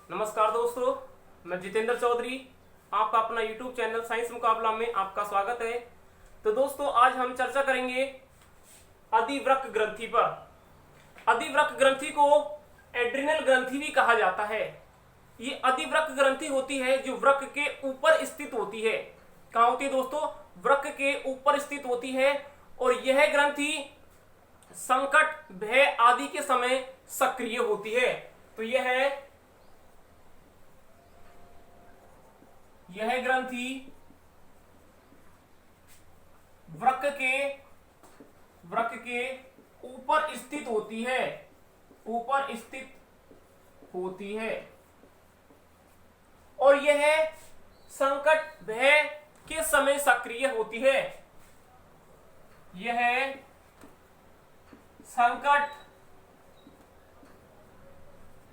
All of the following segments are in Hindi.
नमस्कार दोस्तों, मैं जितेंद्र चौधरी। आपका अपना YouTube चैनल साइंस मुकाबला में आपका स्वागत है। तो दोस्तों, आज हम चर्चा करेंगे अधिवृक्क ग्रंथि पर। अधिवृक्क ग्रंथि को एड्रिनल ग्रंथि भी कहा जाता है। ये अधिवृक्क ग्रंथि होती है जो वृक्क के ऊपर स्थित होती है। कहाँ होती है दोस्तों? वृक्क के ऊपर स्थित होती है। और यह ग्रंथि संकट, भय आदि के समय सक्रिय होती है। तो यह ग्रंथि वृक्क के ऊपर स्थित होती है। ऊपर स्थित होती है और यह संकट, भय के समय सक्रिय होती है। यह संकट,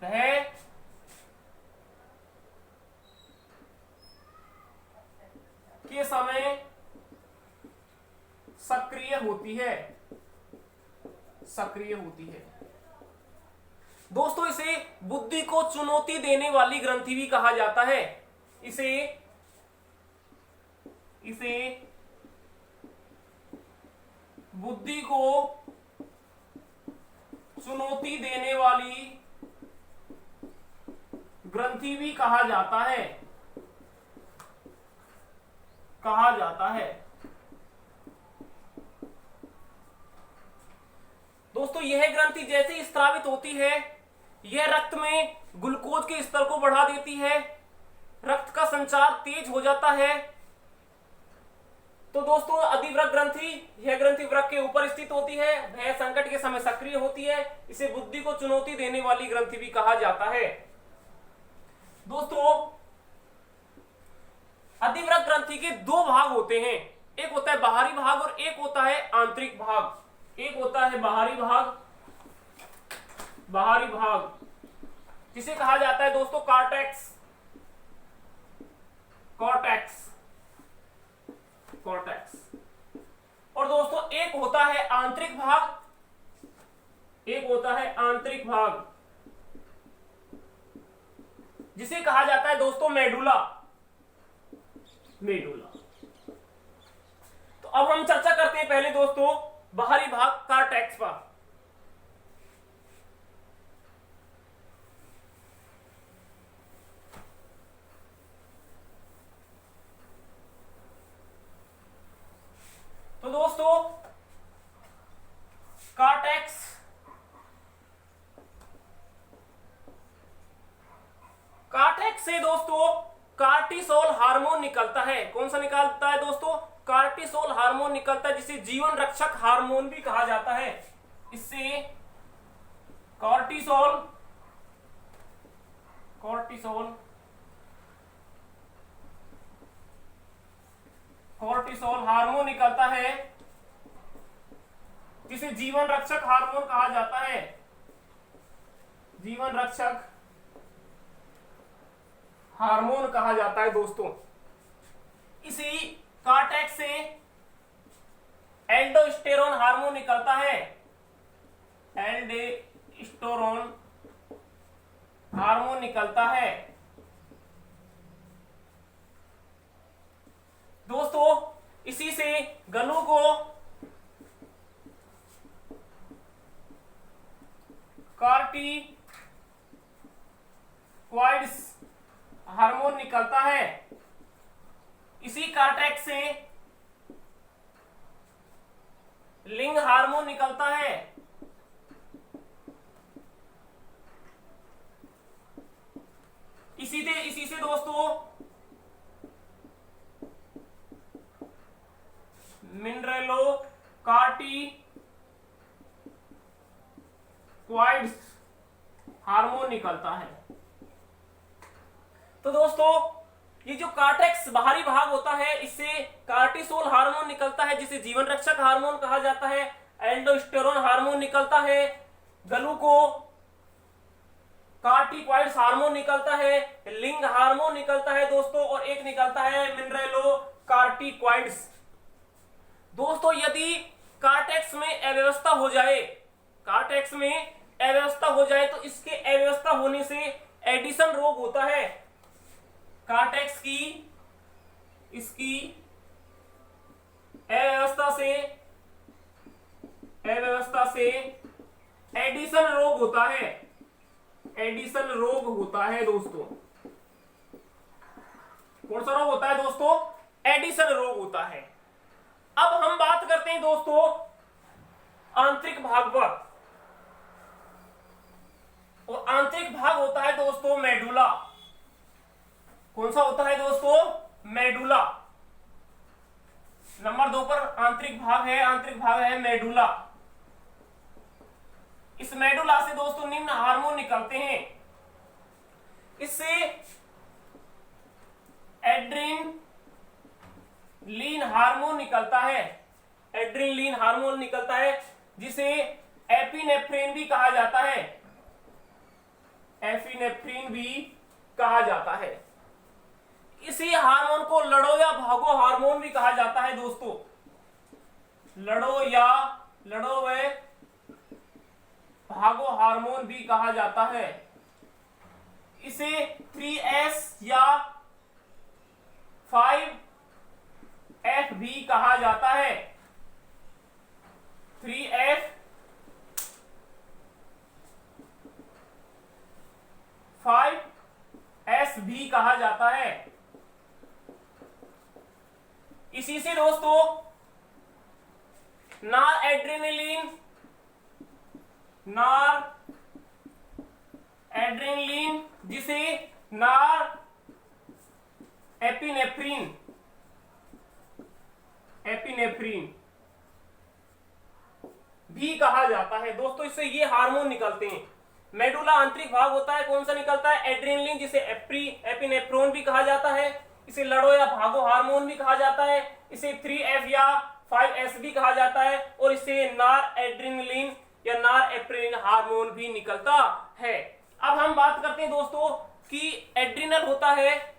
भय के समय सक्रिय होती है। दोस्तों, इसे बुद्धि को चुनौती देने वाली ग्रंथि भी कहा जाता है। इसे बुद्धि को चुनौती देने वाली ग्रंथि भी कहा जाता है। दोस्तों, यह ग्रंथि जैसे ही स्रावित होती है, यह रक्त में ग्लूकोज के स्तर को बढ़ा देती है। रक्त का संचार तेज हो जाता है। तो दोस्तों, अधिवृक्क ग्रंथि, यह ग्रंथि वृक्क के ऊपर स्थित होती है, भय संकट के समय सक्रिय होती है। इसे बुद्धि को चुनौती देने वाली ग्रंथि भी कहा जाता है। दोस्तों, अधिवृक्क ग्रंथि के दो भाग होते हैं। एक होता है बाहरी भाग और एक होता है आंतरिक भाग। एक होता है बाहरी भाग जिसे कहा जाता है दोस्तों कॉर्टेक्स। और दोस्तों, एक होता है आंतरिक भाग, जिसे कहा जाता है दोस्तों मेडुला। तो अब हम चर्चा करते हैं पहले दोस्तों बाहरी भाग कॉर्टेक्स पर। तो दोस्तों, कॉर्टेक्स से दोस्तों कार्टिसोल हार्मोन निकलता है। कौन सा निकलता है दोस्तों? कार्टिसोल हार्मोन निकलता है, जिसे जीवन रक्षक हार्मोन भी कहा जाता है। इससे कार्टिसोल हार्मोन निकलता है, जिसे जीवन रक्षक हार्मोन कहा जाता है। जीवन रक्षक हार्मोन कहा जाता है दोस्तों। इसी कॉर्टेक्स से एल्डोस्टेरोन हार्मोन निकलता है। एल्डोस्टेरोन हार्मोन निकलता है दोस्तों। इसी से गलू को कॉर्टिकॉइड्स हार्मोन निकलता है। इसी कॉर्टेक्स से लिंग हार्मोन निकलता है। इसी से दोस्तों मिनरलोकार्टिकॉइड्स हार्मोन निकलता है। तो दोस्तों, ये जो कॉर्टेक्स बाहरी भाग होता है, इससे कार्टिसोल हार्मोन निकलता है, जिसे जीवन रक्षक हार्मोन कहा जाता है। एल्डोस्टेरोन हार्मोन निकलता है। ग्लूकोकार्टिकॉइड्स हार्मोन निकलता है। लिंग हार्मोन निकलता है दोस्तों, और एक निकलता है मिनरलोकार्टिकॉइड्स। दोस्तों, यदि कॉर्टेक्स में अव्यवस्था हो जाए तो इसके अव्यवस्था होने से एडिशन रोग होता है, कार्टेक्स की इसकी अव्यवस्था से एडिशन रोग होता है, एडिशन रोग होता है दोस्तों। कौन सा रोग होता है दोस्तों? एडिशन रोग होता है। अब हम बात करते हैं दोस्तों आंतरिक भाग पर, और आंतरिक भाग होता है दोस्तों मेडुला। कौन सा होता है दोस्तों? मेडुला। नंबर 2 पर आंतरिक भाग है मेडुला। इस मेडुला से दोस्तों निम्न हार्मोन निकलते हैं। इससे एड्रेनलिन हार्मोन निकलता है, एड्रेनलिन हार्मोन निकलता है, जिसे एपिनेफ्रिन भी कहा जाता है, एपिनेफ्रिन भी कहा जाता है। इसी हार्मोन को लड़ो या भागो हार्मोन भी कहा जाता है दोस्तों। लड़ो व भागो हार्मोन भी कहा जाता है। इसे 3S या 5F भी कहा जाता है, 3F 5S भी कहा जाता है। इसी से दोस्तों नॉर एड्रेनलिन जिसे नॉर एपिनेफ्रिन भी कहा जाता है दोस्तों। इससे ये हार्मोन निकलते हैं। मेडुला आंतरिक भाग होता है, कौन सा निकलता है? एड्रेनलिन जिसे एपिनेफ्रॉन भी कहा जाता है। इसे लड़ो या भागो हार्मोन भी कहा जाता है। इसे 3F या 5S भी कहा जाता है, और इससे नॉर एड्रेनलिन या नॉर एपिनेफ्रिन हार्मोन भी निकलता है। अब हम बात करते हैं दोस्तों कि एड्रिनल होता है,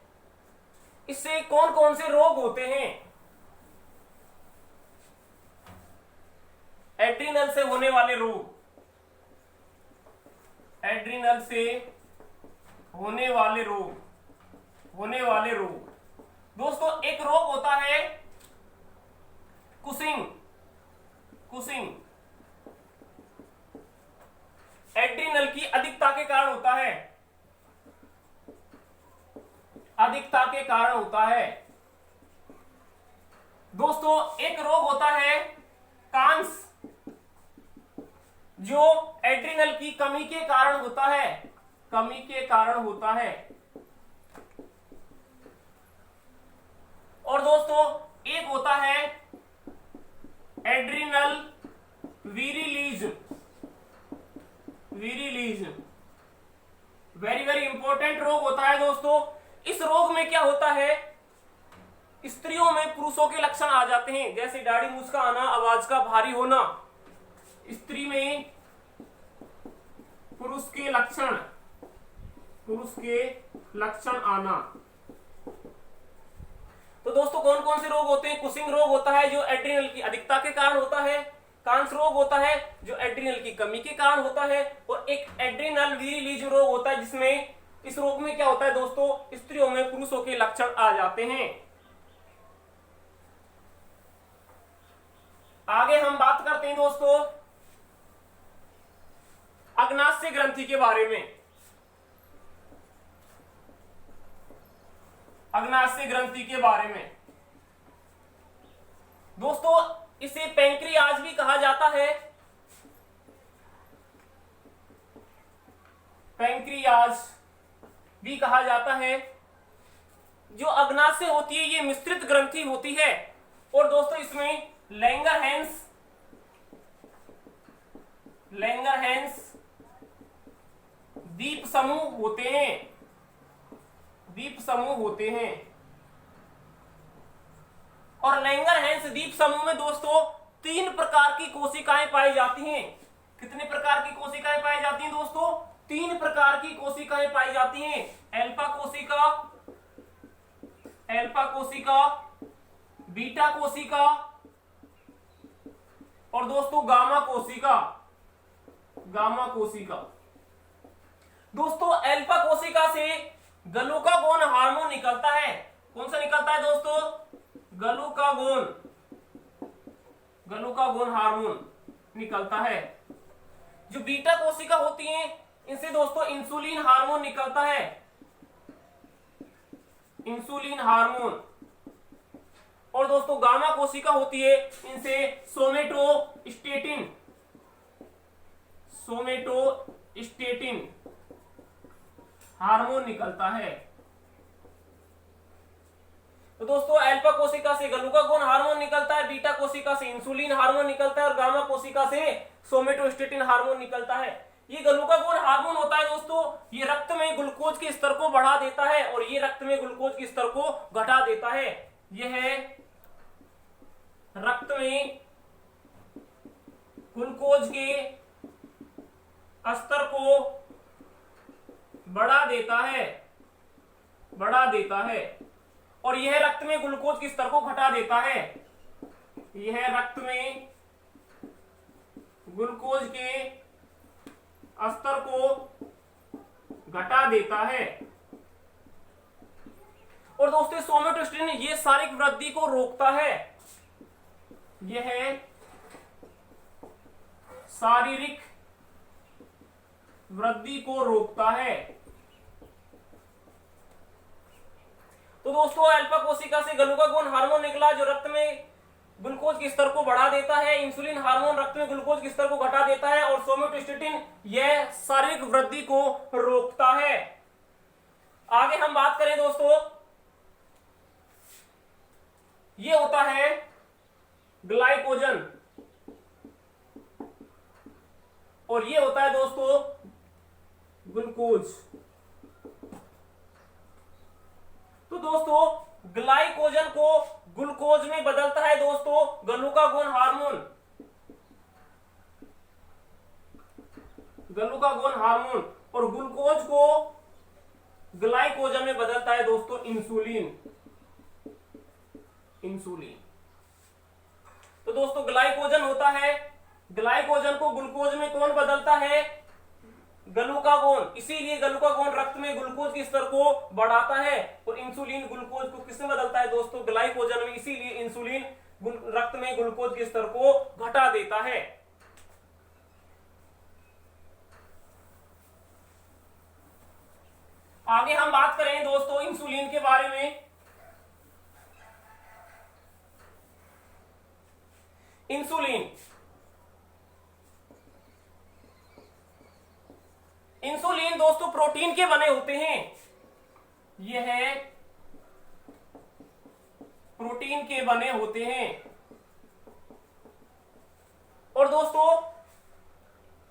इससे कौन कौन से रोग होते हैं? एड्रिनल से होने वाले रोग, एड्रिनल से होने वाले रोग दोस्तों, एक रोग होता है कुशिंग। एड्रिनल की अधिकता के कारण होता है, दोस्तों। एक रोग होता है कांस, जो एड्रिनल की कमी के कारण होता है, और दोस्तों एक होता है एड्रिनल विरिलिज्म। वेरी इंपॉर्टेंट रोग होता है दोस्तों। इस रोग में क्या होता है? स्त्रियों में पुरुषों के लक्षण आ जाते हैं, जैसे दाढ़ी मूंछ का आना, आवाज का भारी होना। स्त्री में पुरुष के लक्षण आना। तो दोस्तों कौन कौन से रोग होते हैं? कुशिंग रोग होता है जो एड्रिनल की अधिकता के कारण होता है, कांस रोग होता है जो एड्रिनल की कमी के कारण होता है, और एक एड्रिनल विरिलिज्म रोग होता है, जिसमें इस रोग में क्या होता है दोस्तों? स्त्रियों में पुरुषों के लक्षण आ जाते हैं। आगे हम बात करते हैं दोस्तों अग्नाशय ग्रंथि के बारे में। अग्नाशय ग्रंथि के बारे में दोस्तों, इसे पैंक्रियाज भी कहा जाता है, पैंक्रियाज भी कहा जाता है। जो अग्नाशय होती है ये मिश्रित ग्रंथि होती है, और दोस्तों इसमें लैंगरहैंस दीप समूह होते हैं, और लैंगरहैंस दीप समूह में दोस्तों 3 प्रकार की कोशिकाएं पाई जाती हैं। कितने प्रकार की कोशिकाएं पाई जाती हैं दोस्तों? 3 प्रकार की कोशिकाएं पाई जाती हैं। अल्फा कोशिका, बीटा कोशिका, और दोस्तों गामा कोशिका। दोस्तों अल्फा कोशिका से ग्लूकागोन हार्मोन निकलता है। कौन सा निकलता है दोस्तों? ग्लूकागोन हार्मोन निकलता है। जो बीटा कोशिका होती हैं इनसे दोस्तों इंसुलिन हार्मोन निकलता है, इंसुलिन हार्मोन। और दोस्तों गामा कोशिका होती है इनसे सोमेटोस्टेटिन हार्मोन निकलता है। तो दोस्तों अल्फा कोशिका से ग्लूकागोन हार्मोन निकलता है, बीटा कोशिका से इंसुलिन हार्मोन निकलता है और गामा कोशिका से सोमेटोस्टेटिन हार्मोन निकलता है। ये ग्लूकागोन हार्मोन होता है दोस्तों, ये रक्त में ग्लूकोज के स्तर को बढ़ा देता है और ये रक्त में ग्लूकोज के स्तर को घटा देता है। यह रक्त में ग्लूकोज के स्तर को बढ़ा देता है और यह रक्त में ग्लूकोज के स्तर को घटा देता है। यह रक्त में ग्लूकोज के स्तर को घटा देता है। और दोस्तों सोमेटोस्टेटिन ये शारीरिक वृद्धि को रोकता है, यह शारीरिक वृद्धि को रोकता है। तो दोस्तों अल्फा कोशिका से ग्लूकागोन हार्मोन निकला जो रक्त में ग्लूकोज के स्तर को बढ़ा देता है, इंसुलिन हार्मोन रक्त में ग्लूकोज के स्तर को घटा देता है और सोमेटोस्टेटिन यह शारीरिक वृद्धि को रोकता है। आगे हम बात करें दोस्तों, ये होता है ग्लाइकोजन और ये होता है दोस्तों ग्लूकोज। तो दोस्तों ग्लाइकोजन को ग्लूकोज में बदलता है दोस्तों ग्लूकागोन हार्मोन, और ग्लूकोज को ग्लाइकोजन में बदलता है दोस्तों इंसुलिन। तो दोस्तों ग्लाइकोजन होता है, ग्लाइकोजन को ग्लूकोज में कौन बदलता है? ग्लूकागोन। इसीलिए ग्लूकागोन रक्त में ग्लूकोज के स्तर को बढ़ाता है और इंसुलिन ग्लूकोज को किसमें बदलता है दोस्तों? ग्लाइकोजन में। इसीलिए इंसुलिन रक्त में ग्लूकोज के स्तर को घटा देता है। आगे हम बात करें दोस्तों इंसुलिन के बारे में। इंसुलिन दोस्तों प्रोटीन के बने होते हैं, यह प्रोटीन के बने होते हैं। और दोस्तों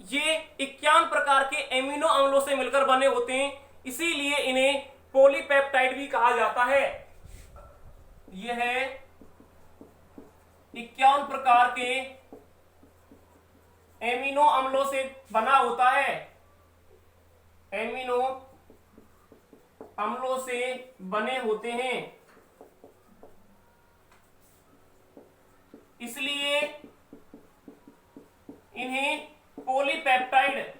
ये 51 प्रकार के एमिनो अम्लों से मिलकर बने होते हैं, इसीलिए इन्हें पॉलीपेप्टाइड भी कहा जाता है। यह 51 प्रकार के एमिनो अम्लों से बना होता है, एमिनो अम्लों से बने होते हैं, इसलिए इन्हें पॉलीपेप्टाइड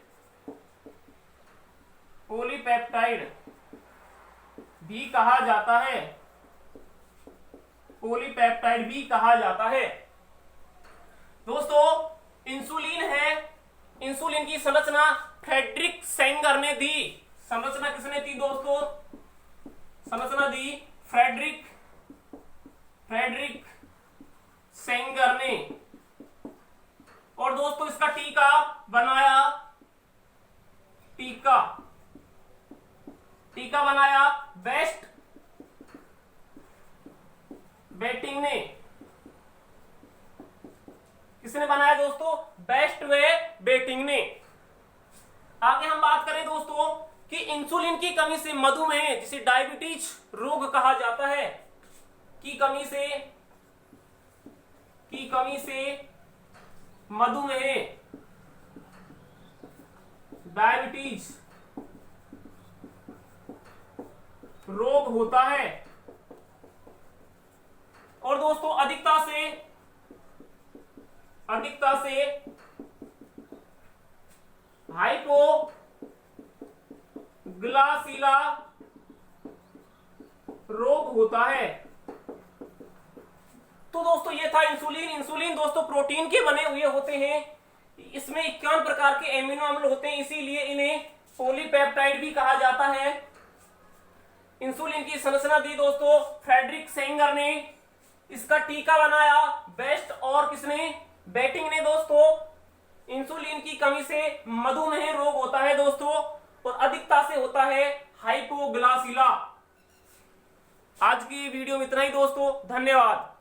भी कहा जाता है, पॉलीपेप्टाइड भी कहा जाता है। दोस्तों इंसुलिन है, इंसुलिन की संरचना फ्रेडरिक सेंगर ने दी। संरचना किसने दी दोस्तों? संरचना दी फ्रेडरिक सेंगर ने। और दोस्तों इसका टीका बनाया, टीका बनाया वेस्ट बेटिंग ने। किसने बनाया दोस्तों? बेस्ट वे बेटिंग ने। आगे हम बात करें दोस्तों कि इंसुलिन की कमी से मधुमेह, जिसे डायबिटीज रोग कहा जाता है, की कमी से मधुमेह, डायबिटीज रोग होता है। और दोस्तों अधिकता से हाइपोग्लाइसीमिया रोग होता है। तो दोस्तों ये था इंसुलिन। इंसुलिन दोस्तों प्रोटीन के बने हुए होते हैं, इसमें 51 प्रकार के एमिनो अम्ल होते हैं, इसीलिए इन्हें पॉलीपेप्टाइड भी कहा जाता है। इंसुलिन की संरचना दी दोस्तों फ्रेडरिक सेंगर ने, इसका टीका बनाया बेस्ट और किसने, बेटिंग ने। दोस्तों इंसुलिन की कमी से मधुमेह रोग होता है दोस्तों, और अधिकता से होता है हाइपोग्लाइसीमिया। आज की वीडियो में इतना ही दोस्तों, धन्यवाद।